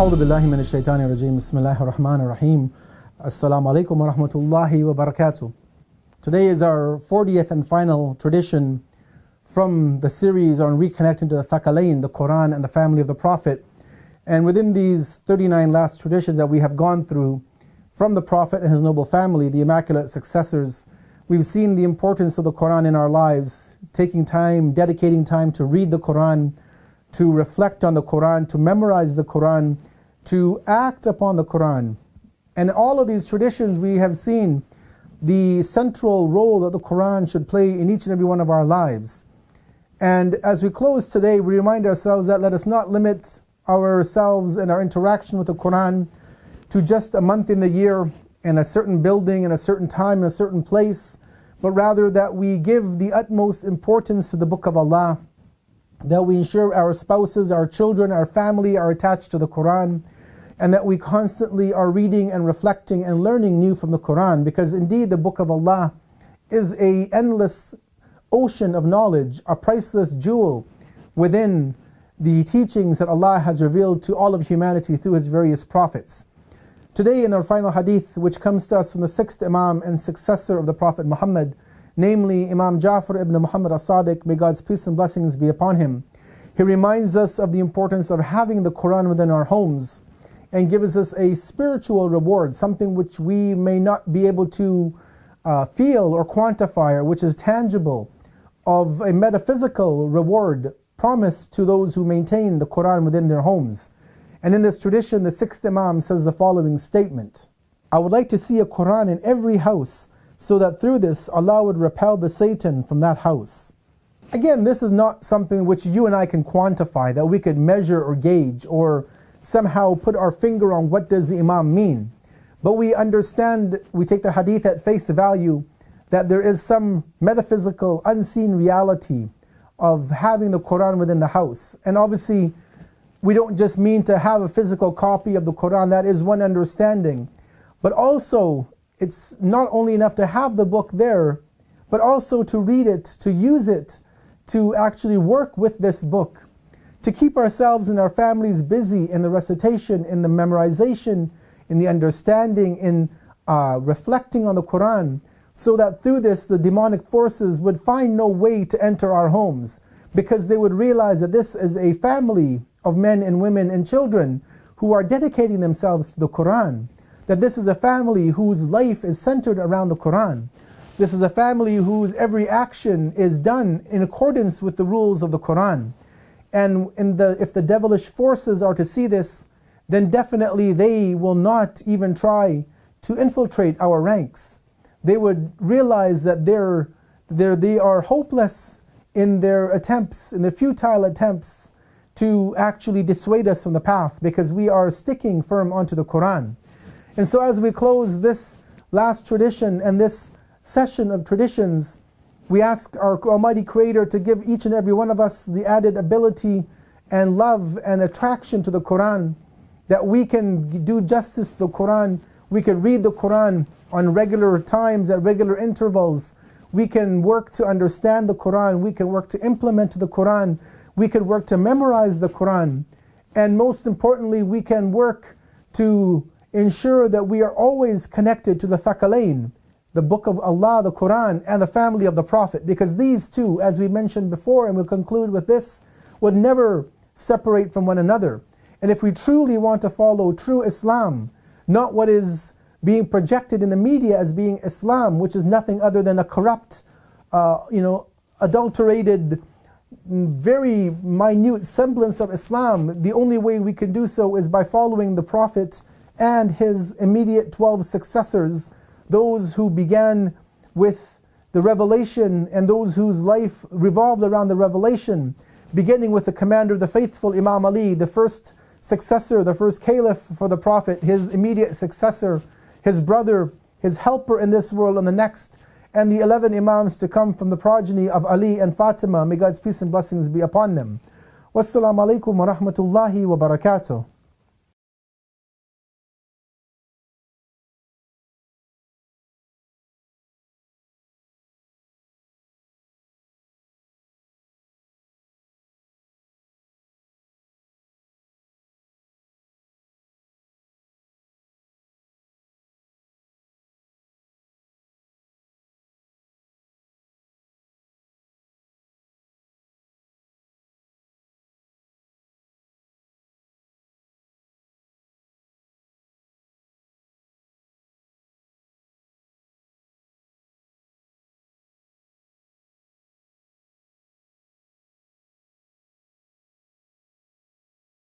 أعوذ بالله من الشيطان الرجيم. بسم الله الرحمن الرحيم. Assalamu alaikum wa rahmatullahi wa barakatuh. Today is our 40th and final tradition from the series on reconnecting to the Thaqalain, the Quran and the family of the Prophet. And within these 39 last traditions that we have gone through from the Prophet and his noble family, the immaculate successors, we've seen the importance of the Quran in our lives, taking time, dedicating time to read the Quran, to reflect on the Quran, to memorize the Quran, to act upon the Quran. And all of these traditions we have seen the central role that the Quran should play in each and every one of our lives. And as we close today, we remind ourselves that let us not limit ourselves and our interaction with the Quran to just a month in the year, in a certain building, in a certain time, in a certain place, but rather that we give the utmost importance to the Book of Allah, that we ensure our spouses, our children, our family are attached to the Quran, and that we constantly are reading and reflecting and learning new from the Quran, because indeed the Book of Allah is an endless ocean of knowledge, a priceless jewel within the teachings that Allah has revealed to all of humanity through His various prophets. Today in our final hadith, which comes to us from the 6th Imam and successor of the Prophet Muhammad, namely Imam Ja'far ibn Muhammad as-Sadiq, may God's peace and blessings be upon him. He reminds us of the importance of having the Quran within our homes and gives us a spiritual reward, something which we may not be able to feel or quantify, or which is tangible, of a metaphysical reward promised to those who maintain the Quran within their homes. And in this tradition, the 6th Imam says the following statement: I would like to see a Quran in every house, so that through this Allah would repel the Satan from that house. Again, this is not something which you and I can quantify, that we could measure or gauge or somehow put our finger on what does the Imam mean. But we understand, we take the hadith at face value, that there is some metaphysical, unseen reality of having the Quran within the house. And obviously, we don't just mean to have a physical copy of the Quran, that is one understanding. But also, it's not only enough to have the book there, but also to read it, to use it, to actually work with this book, to keep ourselves and our families busy in the recitation, in the memorization, in the understanding, in reflecting on the Quran, so that through this the demonic forces would find no way to enter our homes, because they would realize that this is a family of men and women and children who are dedicating themselves to the Quran, that this is a family whose life is centered around the Quran. This is a family whose every action is done in accordance with the rules of the Quran. And if the devilish forces are to see this, then definitely they will not even try to infiltrate our ranks. They would realize that they are hopeless in their attempts, in their futile attempts to actually dissuade us from the path, because we are sticking firm onto the Quran. And so as we close this last tradition and this session of traditions, we ask our Almighty Creator to give each and every one of us the added ability and love and attraction to the Quran, that we can do justice to the Quran, we can read the Quran on regular times, at regular intervals, we can work to understand the Quran, we can work to implement the Quran, we can work to memorize the Quran, and most importantly, we can work to ensure that we are always connected to the Thaqalain, the Book of Allah, the Quran, and the family of the Prophet, because these two, as we mentioned before, and we'll conclude with this, would never separate from one another. And if we truly want to follow true Islam, not what is being projected in the media as being Islam, which is nothing other than a corrupt, adulterated, very minute semblance of Islam, the only way we can do so is by following the Prophet and his immediate 12 successors, those who began with the revelation and those whose life revolved around the revelation, beginning with the commander of the faithful, Imam Ali, the first successor, the first caliph for the Prophet, his immediate successor, his brother, his helper in this world and the next, and the 11 Imams to come from the progeny of Ali and Fatima. May God's peace and blessings be upon them. Wassalamu alaikum wa rahmatullahi wa barakatuh.